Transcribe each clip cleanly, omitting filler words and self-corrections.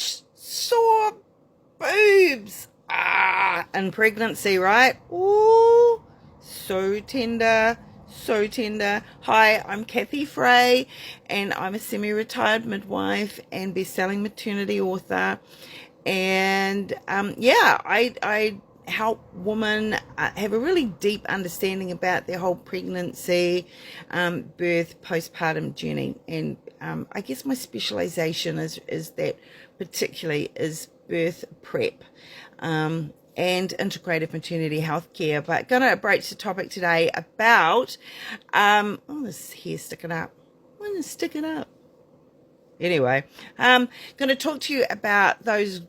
such sore boobs in pregnancy, right? Ooh, so tender, so tender. Hi, I'm Kathy Fray, and I'm a semi-retired midwife and best-selling maternity author. And I help women have a really deep understanding about their whole pregnancy, birth, postpartum journey. And I guess my specialization is that particularly is birth prep and integrative maternity healthcare. But going to approach the topic today about this hair sticking up. When is sticking up? Anyway, going to talk to you about those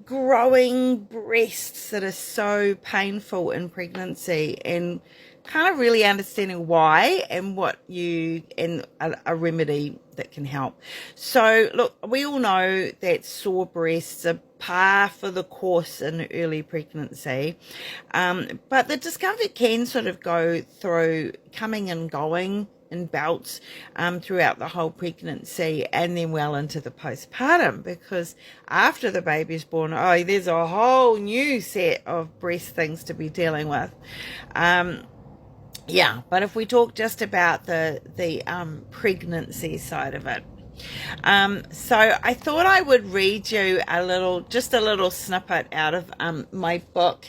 growing breasts that are so painful in pregnancy, and kind of really understanding why and a remedy that can help. So look, we all know that sore breasts are par for the course in early pregnancy, but the discomfort can sort of go through coming and going in bouts throughout the whole pregnancy, and then well into the postpartum, because after the baby's born, there's a whole new set of breast things to be dealing with. But if we talk just about the pregnancy side of it, so I thought I would read you a little snippet out of my book,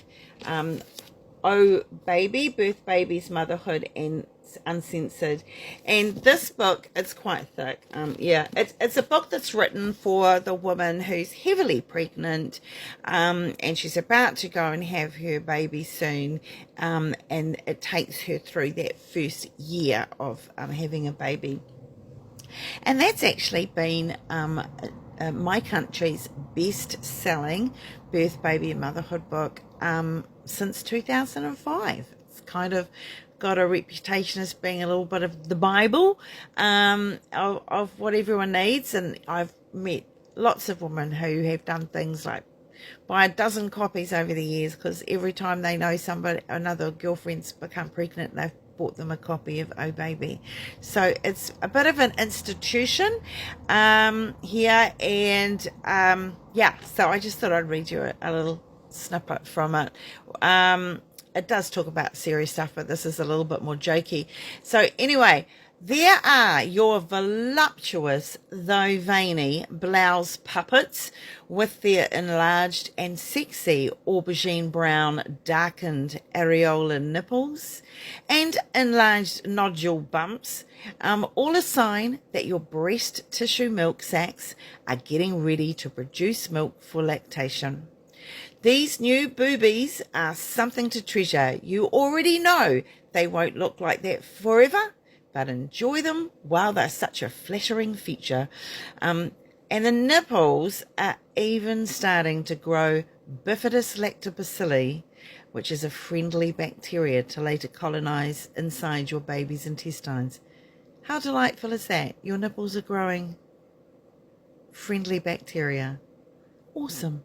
Oh Baby, Birth Babies, Motherhood and Uncensored. And this book, it's quite thick. It's a book that's written for the woman who's heavily pregnant, and she's about to go and have her baby soon, and it takes her through that first year of having a baby. And that's actually been my country's best-selling birth, baby and motherhood book since 2005. It's kind of got a reputation as being a little bit of the Bible of what everyone needs. And I've met lots of women who have done things like buy a dozen copies over the years, because every time they know another girlfriend's become pregnant, they've bought them a copy of Oh Baby. So it's a bit of an institution here, and so I just thought I'd read you a little snippet from it. It does talk about serious stuff, but this is a little bit more jokey. So anyway, there are your voluptuous, though veiny, blouse puppets with their enlarged and sexy aubergine brown darkened areola nipples and enlarged nodule bumps, all a sign that your breast tissue milk sacs are getting ready to produce milk for lactation. These new boobies are something to treasure. You already know they won't look like that forever, but enjoy them while they're such a flattering feature. And the nipples are even starting to grow bifidus lactobacilli, which is a friendly bacteria to later colonize inside your baby's intestines. How delightful is that? Your nipples are growing friendly bacteria. Awesome.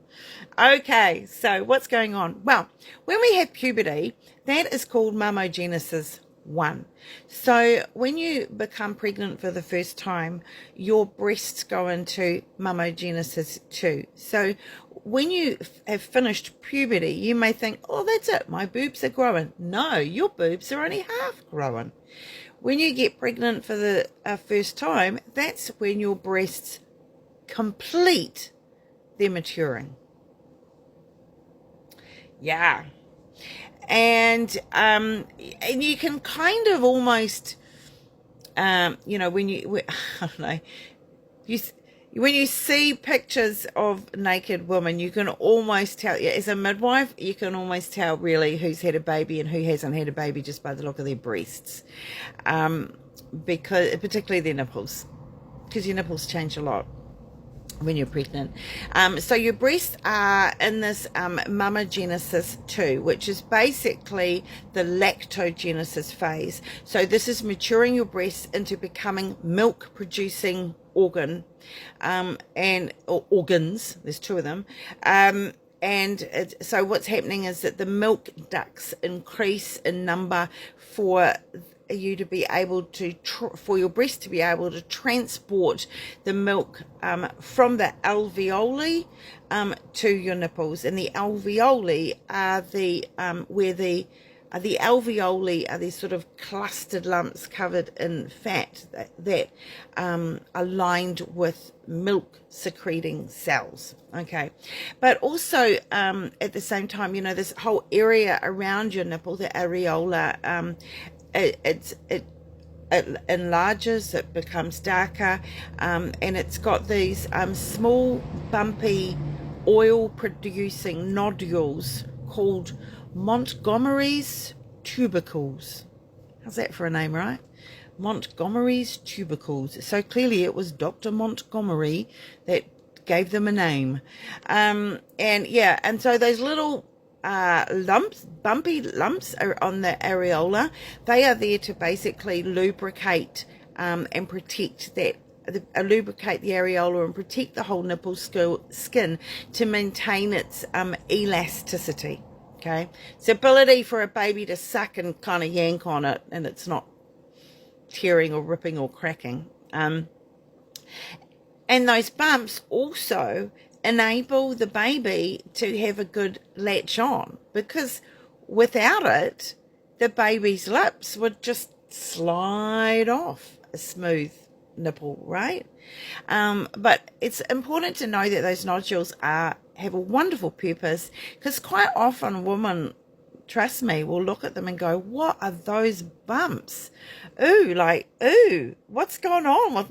Okay, so what's going on? Well, when we have puberty, that is called mammogenesis 1. So when you become pregnant for the first time, your breasts go into mammogenesis 2. So when you have finished puberty, you may think, oh, that's it, my boobs are growing. No, your boobs are only half growing. When you get pregnant for the first time, that's when your breasts complete their maturing. Yeah. And you can kind of almost, when you see pictures of naked women, you can almost tell, as a midwife, you can almost tell really who's had a baby and who hasn't had a baby just by the look of their breasts, because particularly their nipples, because your nipples change a lot when you're pregnant. So your breasts are in this mammogenesis 2, which is basically the lactogenesis phase. So this is maturing your breasts into becoming milk producing organs. There's two of them. So what's happening is that the milk ducts increase in number for you to be able to, for your breast to be able to transport the milk from the alveoli to your nipples. And the alveoli are the alveoli are these sort of clustered lumps covered in fat that are lined with milk secreting cells. Okay, but also at the same time, this whole area around your nipple, the areola, it enlarges, it becomes darker, and it's got these small bumpy oil producing nodules called Montgomery's tubercles. How's that for a name, right? Montgomery's tubercles. So clearly it was Dr. Montgomery that gave them a name. And so those little bumpy lumps are on the areola. They are there to basically lubricate and protect lubricate the areola and protect the whole nipple skin to maintain its elasticity. Okay, it's the ability for a baby to suck and kind of yank on it, and it's not tearing or ripping or cracking. And those bumps also enable the baby to have a good latch on, because without it, the baby's lips would just slide off a smooth nipple, right? But it's important to know that those nodules have a wonderful purpose, because quite often women, trust me, will look at them and go, what are those bumps? Ooh, what's going on with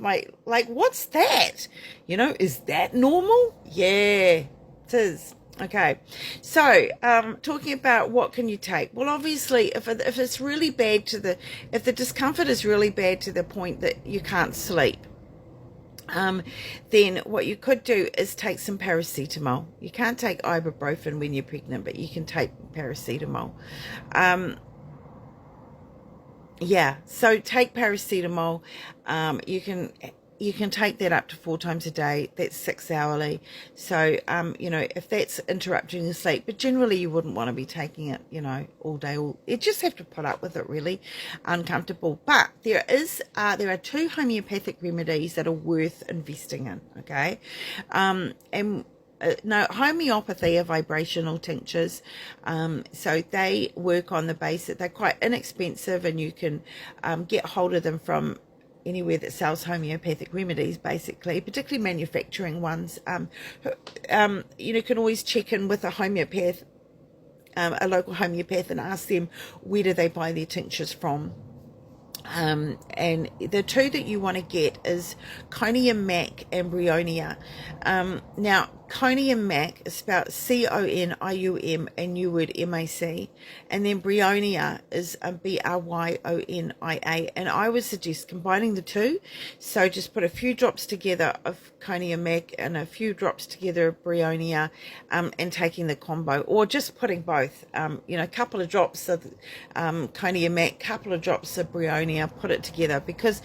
what's that? Is that normal? Yeah, it is. Okay, so talking about what can you take? Well, obviously, if it's really bad if the discomfort is really bad to the point that you can't sleep, then what you could do is take some paracetamol. You can't take ibuprofen when you're pregnant, but you can take paracetamol. So take paracetamol. You can take that up to 4 times a day. That's 6 hourly. So, if that's interrupting your sleep, but generally you wouldn't want to be taking it, all day. You just have to put up with it, really uncomfortable. But there are 2 homeopathic remedies that are worth investing in, okay? No, homeopathy are vibrational tinctures. So they work on the basis, they're quite inexpensive, and you can get hold of them from anywhere that sells homeopathic remedies, basically, particularly manufacturing ones. You can always check in with a homeopath, a local homeopath, and ask them where do they buy their tinctures from. And the 2 that you want to get is Conium Mac and Bryonia. Now, Conium Mac is spelled Conium and new word MAC, and then Bryonia is Bryonia, and I would suggest combining the 2. So just put a few drops together of Conium Mac and a few drops together of Bryonia, and taking the combo, or just putting both. A couple of drops of Conium Mac, couple of drops of Bryonia, put it together, because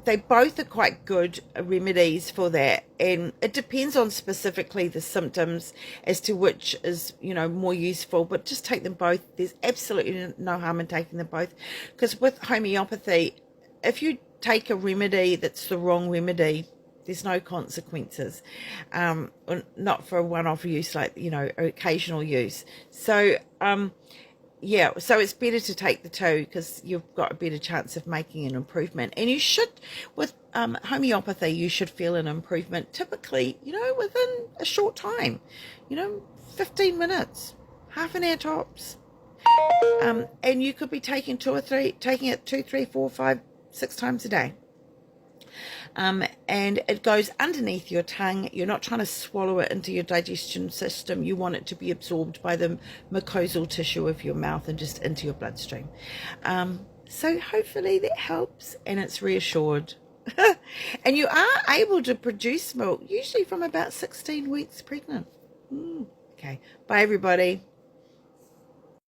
they both are quite good remedies for that. And it depends on specifically the symptoms as to which is, more useful, but just take them both. There's absolutely no harm in taking them both, because with homeopathy, if you take a remedy that's the wrong remedy, there's no consequences, not for a one-off use, occasional use. So, so it's better to take the 2, because you've got a better chance of making an improvement. And you should, with homeopathy, you should feel an improvement typically, within a short time, 15 minutes, half an hour tops. And you could be taking it 2, 3, 4, 5, 6 times a day. And it goes underneath your tongue. You're not trying to swallow it into your digestion system. You want it to be absorbed by the mucosal tissue of your mouth and just into your bloodstream. So hopefully that helps, and it's reassured. And you are able to produce milk usually from about 16 weeks pregnant. Okay, bye everybody.